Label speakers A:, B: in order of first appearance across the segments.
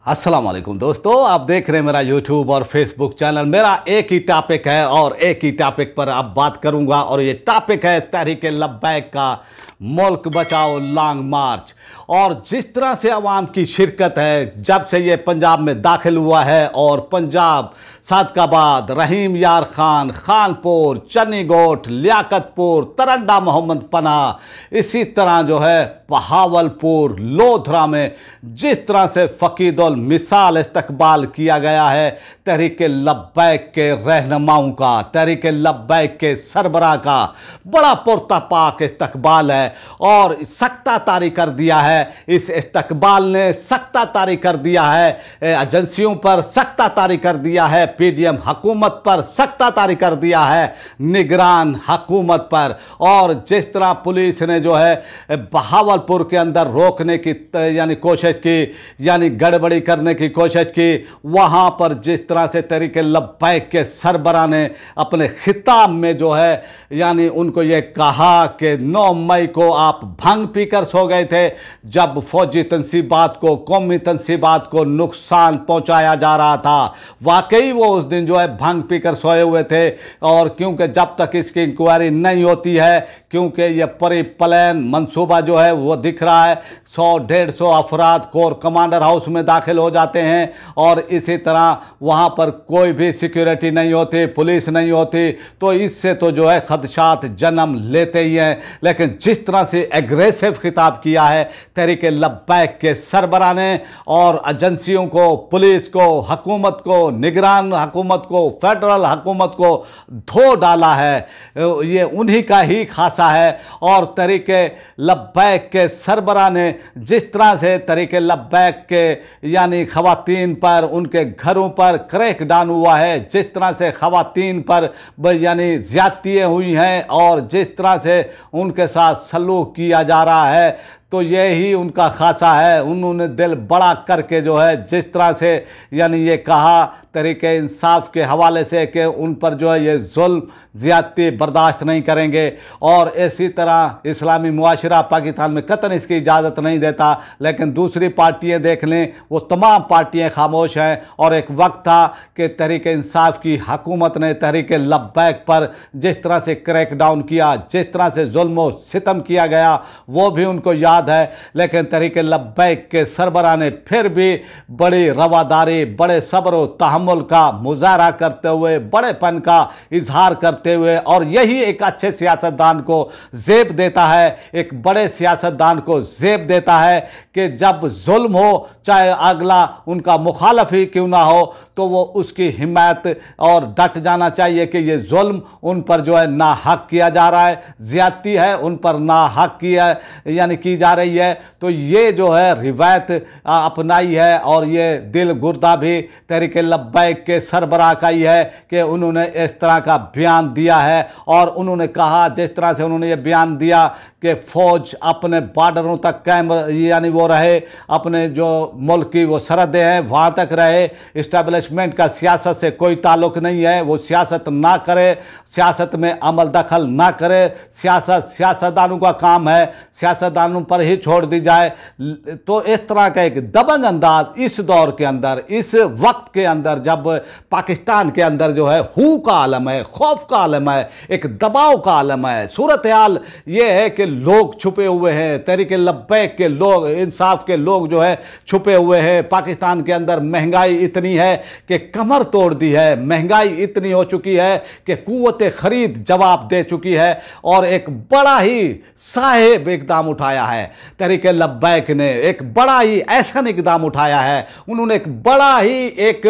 A: अस्सलाम वालेकुम दोस्तों, आप देख रहे हैं मेरा यूट्यूब और फेसबुक चैनल। मेरा एक ही टॉपिक है और एक ही टॉपिक पर अब बात करूंगा और ये टॉपिक है तहरीक लब्बैक का मुल्क बचाओ लॉन्ग मार्च। और जिस तरह से अवाम की शिरकत है जब से ये पंजाब में दाखिल हुआ है और पंजाब, सादकाबाद, रहीम यार खान, खानपुर, चन्नीगोट, लियाकतपुर, तरंडा मोहम्मद पनाह, इसी तरह जो है बहावलपुर, लोधरा में जिस तरह से फ़कीदुल मिसाल इस्तकबाल किया गया है तहरीक लब्बैक के रहनुमाओं का, तहरीक लब्बैक के सरबराह का बड़ा पुरतापाक इस्तकबाल है और सख्ता तारी कर दिया है। इस इस्तकबाल ने सख्ता तारी कर दिया है, एजेंसियों पर सख्ता तारी कर दिया है, पीडीएम हुकूमत पर सख्ता तारी कर दिया है, निगरान हुकूमत पर। और जिस तरह पुलिस ने जो है बहावलपुर के अंदर रोकने की यानी कोशिश की, यानी गड़बड़ी करने की कोशिश की, वहाँ पर जिस तरह से तहरीक लब्बैक के सरबराह ने अपने खिताब में जो है यानी उनको ये कहा कि 9 मई को आप भंग पीकर सो गए थे जब फौजी तनसीबात को, कौमी तनसीबात को नुकसान पहुंचाया जा रहा था। वाकई वो उस दिन जो है भंग पीकर सोए हुए थे। और क्योंकि जब तक इसकी इंक्वायरी नहीं होती है, क्योंकि ये परी प्लान मंसूबा जो है वो दिख रहा है, 100-150 अफराद कोर कमांडर हाउस में दाखिल हो जाते हैं और इसी तरह वहाँ पर कोई भी सिक्योरिटी नहीं होती, पुलिस नहीं होती, तो इससे तो जो है खदशात जन्म लेते ही हैं। लेकिन जिस तरह से एग्रेसिव खिताब किया है तहरीक लब्बैक के सरबराह ने और एजेंसियों को, पुलिस को, हुकूमत को, निगरान हुकूमत को, फेडरल हुकूमत को धो डाला है, ये उन्हीं का ही खासा है। और तहरीक लब्बैक के सरबराह ने जिस तरह से तहरीक लब्बैक के यानी खवातीन पर, उनके घरों पर क्रैक डाउन हुआ है, जिस तरह से खवातीन पर यानी ज्यादतियाँ हुई हैं और जिस तरह से उनके साथ सलूक किया जा रहा है, तो यही उनका खासा है। उन्होंने दिल बड़ा करके जो है जिस तरह से यानी ये कहा तहरीक इंसाफ के हवाले से कि उन पर जो है ये जुल्म ज़्यादती बर्दाश्त नहीं करेंगे। और इसी तरह इस्लामी मुआशरा पाकिस्तान में कतन इसकी इजाज़त नहीं देता, लेकिन दूसरी पार्टियाँ देख लें, वो तमाम पार्टियाँ खामोश हैं। और एक वक्त था कि तहरीक इंसाफ की हुकूमत ने तहरीक लब्बैक पर जिस तरह से क्रैक डाउन किया, जिस तरह से जुल्म व सितम किया गया, वो भी उनको याद है। लेकिन तहरीक लब्बैक के सरबराह ने फिर भी बड़ी रवादारी, बड़े सब्र व तहम्मुल का मुजाहरा करते हुए, बड़ेपन का इजहार करते हुए, और यही एक अच्छे सियासतदान को जेब देता है, एक बड़े सियासतदान को जेब देता है कि जब जुल्म हो, चाहे अगला उनका मुखालफ ही क्यों ना हो, तो वो उसकी हिमायत और डट जाना चाहिए कि ये जुल्म उन पर जो है ना हक किया जा रहा है, ज्यादती है उन पर ना हक किया यानी की जा रही है। तो ये जो है रिवायत अपनाई है और ये दिल गुर्दा भी तहरीक लब्बैक के सरबराह का ही है कि उन्होंने इस तरह का बयान दिया है। और उन्होंने कहा, जिस तरह से उन्होंने ये बयान दिया कि फ़ौज अपने बॉर्डरों तक कायम यानी वो रहे, अपने जो मुल्क की वो सरहदें हैं वहाँ तक रहे, इस्टेब्लिशमेंट का सियासत से कोई ताल्लुक़ नहीं है, वो सियासत ना करे, सियासत में अमल दखल ना करे, सियासत सियासतदानों का काम है, सियासतदानों पर ही छोड़ दी जाए। तो इस तरह का एक दबंग अंदाज इस दौर के अंदर, इस वक्त के अंदर, जब पाकिस्तान के अंदर जो है हू का आलम है, खौफ का आलम है, एक दबाव का आलम है, सूरत हाल ये है कि लोग छुपे हुए हैं, तहरीक लब्बैक के लोग, इंसाफ के लोग जो है छुपे हुए हैं। पाकिस्तान के अंदर महंगाई इतनी है कि कमर तोड़ दी है, महंगाई इतनी हो चुकी है कि कुव्वत खरीद जवाब दे चुकी है। और एक बड़ा ही साहिब इकदाम उठाया है तहरीक लब्बैक ने, एक बड़ा ही ऐसा इकदाम उठाया है, उन्होंने एक बड़ा ही एक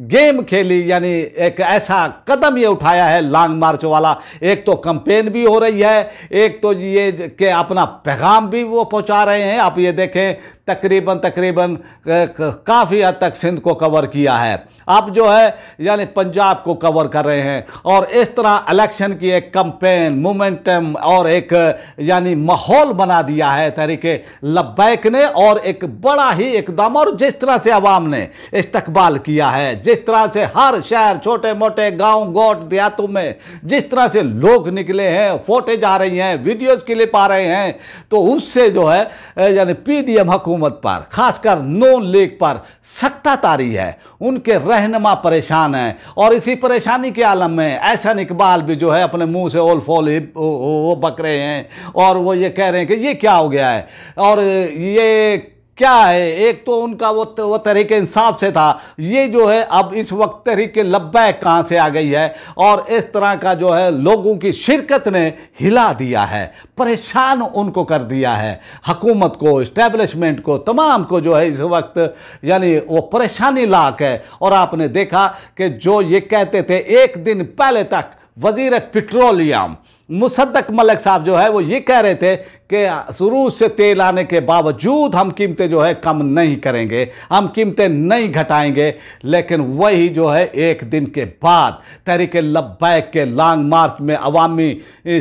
A: गेम खेली, यानी एक ऐसा कदम ये उठाया है लॉन्ग मार्च वाला। एक तो कैंपेन भी हो रही है, एक तो ये कि अपना पैगाम भी वो पहुंचा रहे हैं। आप ये देखें तकरीबन काफ़ी हद तक सिंध को कवर किया है, अब जो है यानी पंजाब को कवर कर रहे हैं। और इस तरह इलेक्शन की एक कैंपेन, मोमेंटम और एक यानी माहौल बना दिया है तहरीक लब्बैक ने। और एक बड़ा ही इकदाम, और जिस तरह से अवाम ने इस्तकबाल किया है, जिस तरह से हर शहर, छोटे मोटे गांव गोट देहातों में जिस तरह से लोग निकले हैं, फोटेज आ रही हैं, वीडियोज़ क्लिप आ रहे हैं, तो उससे जो है यानी पीडीएम हुकूमत पर, खासकर नून लीग पर सख्ता तारी है। उनके रहनुमा परेशान हैं और इसी परेशानी के आलम में एहसन इकबाल भी जो है अपने मुंह से ओल फोल वो बक रहे हैं और वो ये कह रहे हैं कि ये क्या हो गया है और ये क्या है। एक तो उनका वो तहरीक इंसाफ से था, ये जो है अब इस वक्त तहरीक लब्बैक कहाँ से आ गई है और इस तरह का जो है लोगों की शिरकत ने हिला दिया है, परेशान उनको कर दिया है, हुकूमत को, इस्टेब्लिशमेंट को, तमाम को जो है इस वक्त यानी वो परेशानी लाक है। और आपने देखा कि जो ये कहते थे एक दिन पहले तक वजीर पेट्रोलियम मुसद्दक मलिक साहब जो है वो ये कह रहे थे कि शुरू से तेल आने के बावजूद हम कीमतें जो है कम नहीं करेंगे, हम कीमतें नहीं घटाएंगे, लेकिन वही जो है एक दिन के बाद तहरीक लब्बैक के लॉन्ग मार्च में अवामी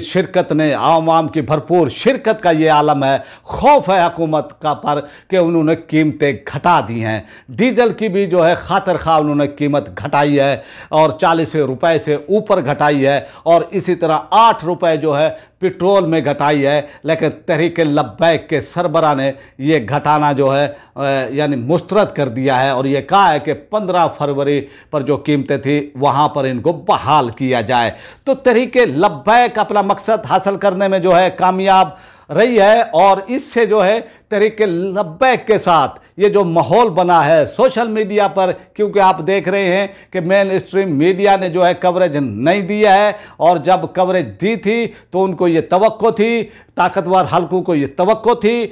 A: शिरकत ने, आवाम की भरपूर शिरकत का ये आलम है। खौफ है हुकूमत का पर कि उन्होंने कीमतें घटा दी हैं। डीजल की भी जो है खातिर खा उन्होंने कीमत घटाई है और 40 रुपए से ऊपर घटाई है और इसी तरह 8 रुपए जो है पेट्रोल में घटाई है। लेकिन तहरीक लब्बैक के सरबरा ने ये घटाना जो है यानी मुस्तरद कर दिया है और ये कहा है कि 15 फरवरी पर जो कीमतें थी वहाँ पर इनको बहाल किया जाए। तो तहरीक लब्बैक अपना मकसद हासिल करने में जो है कामयाब रही है और इससे जो है तहरीक लब्बैक के साथ ये जो माहौल बना है सोशल मीडिया पर, क्योंकि आप देख रहे हैं कि मेन स्ट्रीम मीडिया ने जो है कवरेज नहीं दिया है और जब कवरेज दी थी तो उनको ये तवक्को थी, ताकतवर हलकों को ये तवक्को थी,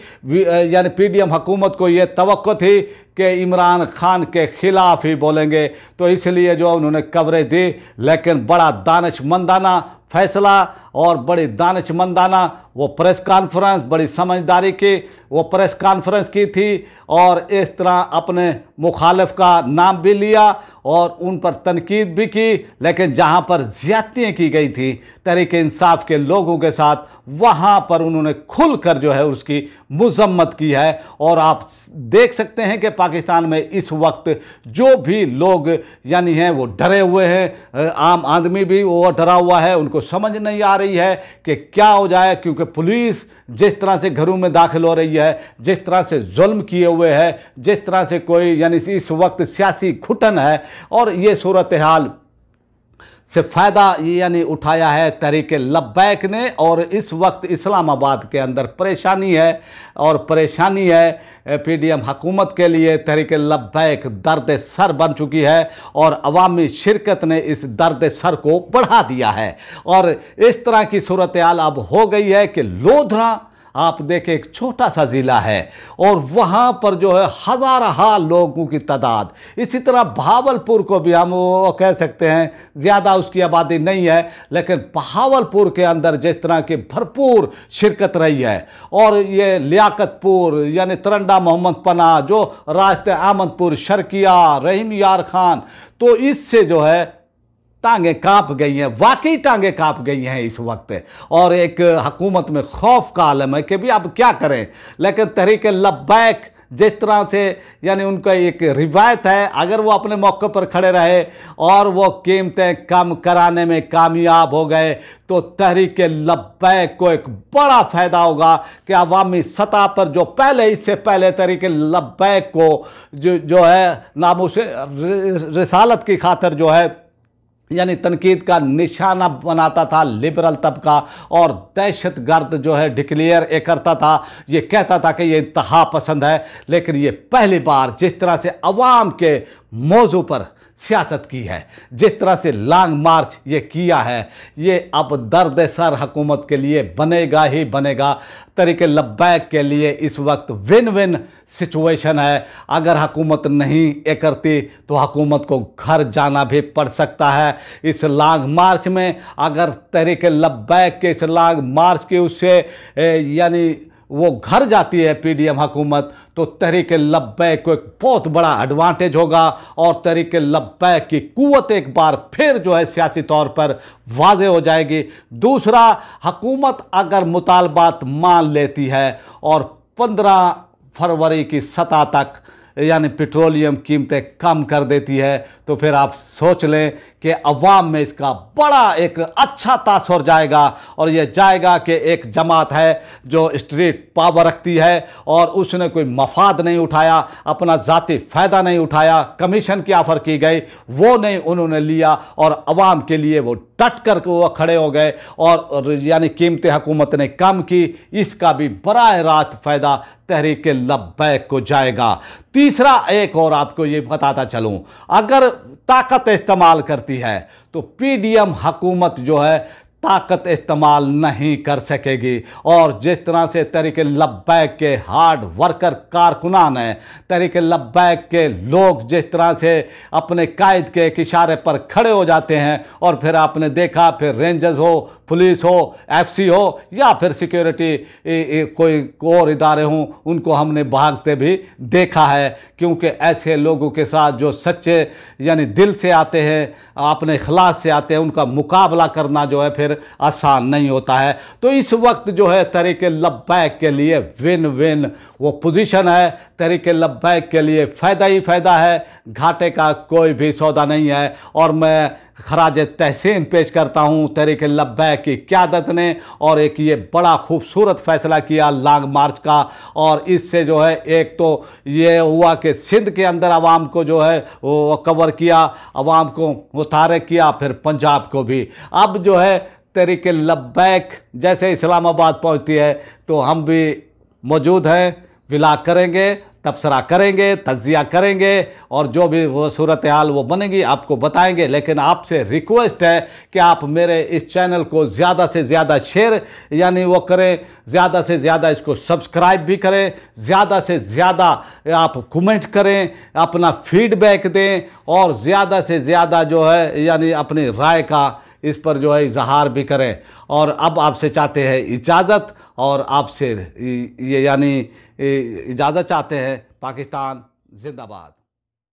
A: यानी पीडीएम हुकूमत को ये तवक्को थी कि इमरान खान के खिलाफ ही बोलेंगे, तो इसलिए जो उन्होंने कवरेज दी। लेकिन बड़ा दानिशमंदाना फैसला और बड़ी दानिशमंदाना वो प्रेस कॉन्फ्रेंस, बड़ी समझदारी की वो प्रेस कॉन्फ्रेंस की थी और इस तरह अपने मुखालिफ का नाम भी लिया और उन पर तनकीद भी की। लेकिन जहां पर ज़्यादतियाँ की गई थी तहरीक इंसाफ के लोगों के साथ, वहां पर उन्होंने खुलकर जो है उसकी मजम्मत की है। और आप देख सकते हैं कि पाकिस्तान में इस वक्त जो भी लोग यानी हैं वो डरे हुए हैं, आम आदमी भी वो डरा हुआ है, उनको समझ नहीं आ रही है कि क्या हो जाए, क्योंकि पुलिस जिस तरह से घरों में दाखिल हो रही है, जिस तरह से जुल्म किए हुए है, जिस तरह से कोई यानी इस वक्त सियासी घुटन है और ये सूरत हाल से फ़ायदा यानी उठाया है तहरीक लब्बैक ने। और इस वक्त इस्लामाबाद के अंदर परेशानी है और परेशानी है पीडीएम हुकूमत के लिए। तहरीक लब्बैक दर्द सर बन चुकी है और अवामी शिरकत ने इस दर्द सर को बढ़ा दिया है और इस तरह की सूरत हाल अब हो गई है कि लोधरा आप देखें एक छोटा सा ज़िला है और वहाँ पर जो है हज़ार लोगों की तादाद। इसी तरह बहावलपुर को भी हम वो कह सकते हैं, ज़्यादा उसकी आबादी नहीं है, लेकिन बहावलपुर के अंदर जिस तरह की भरपूर शिरकत रही है और ये लियाकतपुर यानी तरंडा मोहम्मद पना, जो रास्ते अहमदपुर, शर्किया, रहीम यार खान, तो इससे जो है टांगें कांप गई हैं, वाकई टांगें कांप गई हैं इस वक्त। और एक हुकूमत में खौफ का आलम है कि भी अब क्या करें। लेकिन तहरीक लब्बैक जिस तरह से यानी उनका एक रिवायत है, अगर वो अपने मौके पर खड़े रहे और वो कीमतें कम कराने में कामयाब हो गए तो तहरीक लब्बैक को एक बड़ा फ़ायदा होगा कि अवामी सतह पर जो पहले, इससे पहले तहरीक लब्बैक को जो है नामूसे रिसालत की खातिर जो है यानी तनकीद का निशाना बनाता था लिबरल तबका और दहशत गर्द जो है डिक्लेयर करता था, ये कहता था कि ये इंतहा पसंद है। लेकिन ये पहली बार जिस तरह से अवाम के मौजू पर सियासत की है, जिस तरह से लॉन्ग मार्च ये किया है, ये अब दर्द सर हुकूमत के लिए बनेगा ही बनेगा। तहरीक लब्बैक के लिए इस वक्त विन विन सिचुएशन है। अगर हुकूमत नहीं ये करती तो हुकूमत को घर जाना भी पड़ सकता है इस लॉन्ग मार्च में। अगर तहरीक लब्बैक के इस लॉन्ग मार्च के उससे यानी वो घर जाती है पीडीएम हुकूमत, तो तहरीक लब्बैक को एक बहुत बड़ा एडवांटेज होगा और तहरीक लब्बैक की कुव्वत एक बार फिर जो है सियासी तौर पर वाज़े हो जाएगी। दूसरा, हुकूमत अगर मुतालबात मान लेती है और 15 फरवरी की सतह तक यानी पेट्रोलियम कीमतें कम कर देती है, तो फिर आप सोच लें कि अवाम में इसका बड़ा एक अच्छा तासुर जाएगा। और यह जाएगा कि एक जमात है जो स्ट्रीट पावर रखती है और उसने कोई मफाद नहीं उठाया, अपना ज़ाती फ़ायदा नहीं उठाया, कमीशन की ऑफ़र की गई वो नहीं उन्होंने लिया और अवाम के लिए वो डट कर वो खड़े हो गए और यानी कीमतें हुकूमत ने कम की, इसका भी बराह रास्त फ़ायदा तहरीक लब्बैक को जाएगा। तीसरा एक और आपको ये बताता चलूं, अगर ताकत इस्तेमाल करती है तो पीडीएम हुकूमत जो है ताकत इस्तेमाल नहीं कर सकेगी। और जिस तरह से तहरीक लब्बैक के हार्ड वर्कर कारकुनान हैं, तहरीक लब्बैक के लोग जिस तरह से अपने कायद के एक इशारे पर खड़े हो जाते हैं और फिर आपने देखा फिर रेंजर्स हो, पुलिस हो, एफसी हो या फिर सिक्योरिटी कोई और इदारे हों, उनको हमने भागते भी देखा है। क्योंकि ऐसे लोगों के साथ जो सच्चे यानी दिल से आते हैं, अपने इखलास से आते हैं, उनका मुकाबला करना जो है फिर आसान नहीं होता है। तो इस वक्त जो है तहरीक लब्बैक के लिए विन विन वो पोजीशन है, तहरीक लब्बैक के लिए फ़ायदा ही फ़ायदा है, घाटे का कोई भी सौदा नहीं है। और मैं खराज तहसीन पेश करता हूँ तहरीक लब्बैक की क़यादत ने और एक ये बड़ा खूबसूरत फ़ैसला किया लॉन्ग मार्च का। और इससे जो है एक तो ये हुआ कि सिंध के अंदर आवाम को जो है वो कवर किया, आवाम को मुतारक किया, फिर पंजाब को भी। अब जो है तहरीक लब्बैक जैसे इस्लामाबाद पहुँचती है तो हम भी मौजूद हैं, विलाग करेंगे, तबसरा करेंगे, तज्जिया करेंगे और जो भी वो सूरत हाल वो बनेगी आपको बताएंगे। लेकिन आपसे रिक्वेस्ट है कि आप मेरे इस चैनल को ज़्यादा से ज़्यादा शेयर यानी वो करें, ज़्यादा से ज़्यादा इसको सब्सक्राइब भी करें, ज़्यादा से ज़्यादा आप कमेंट करें, अपना फीडबैक दें और ज़्यादा से ज़्यादा जो है यानी अपनी राय का इस पर जो है इजहार भी करें। और अब आपसे चाहते हैं इजाज़त और आपसे ये यानी इजाज़त चाहते हैं। पाकिस्तान जिंदाबाद।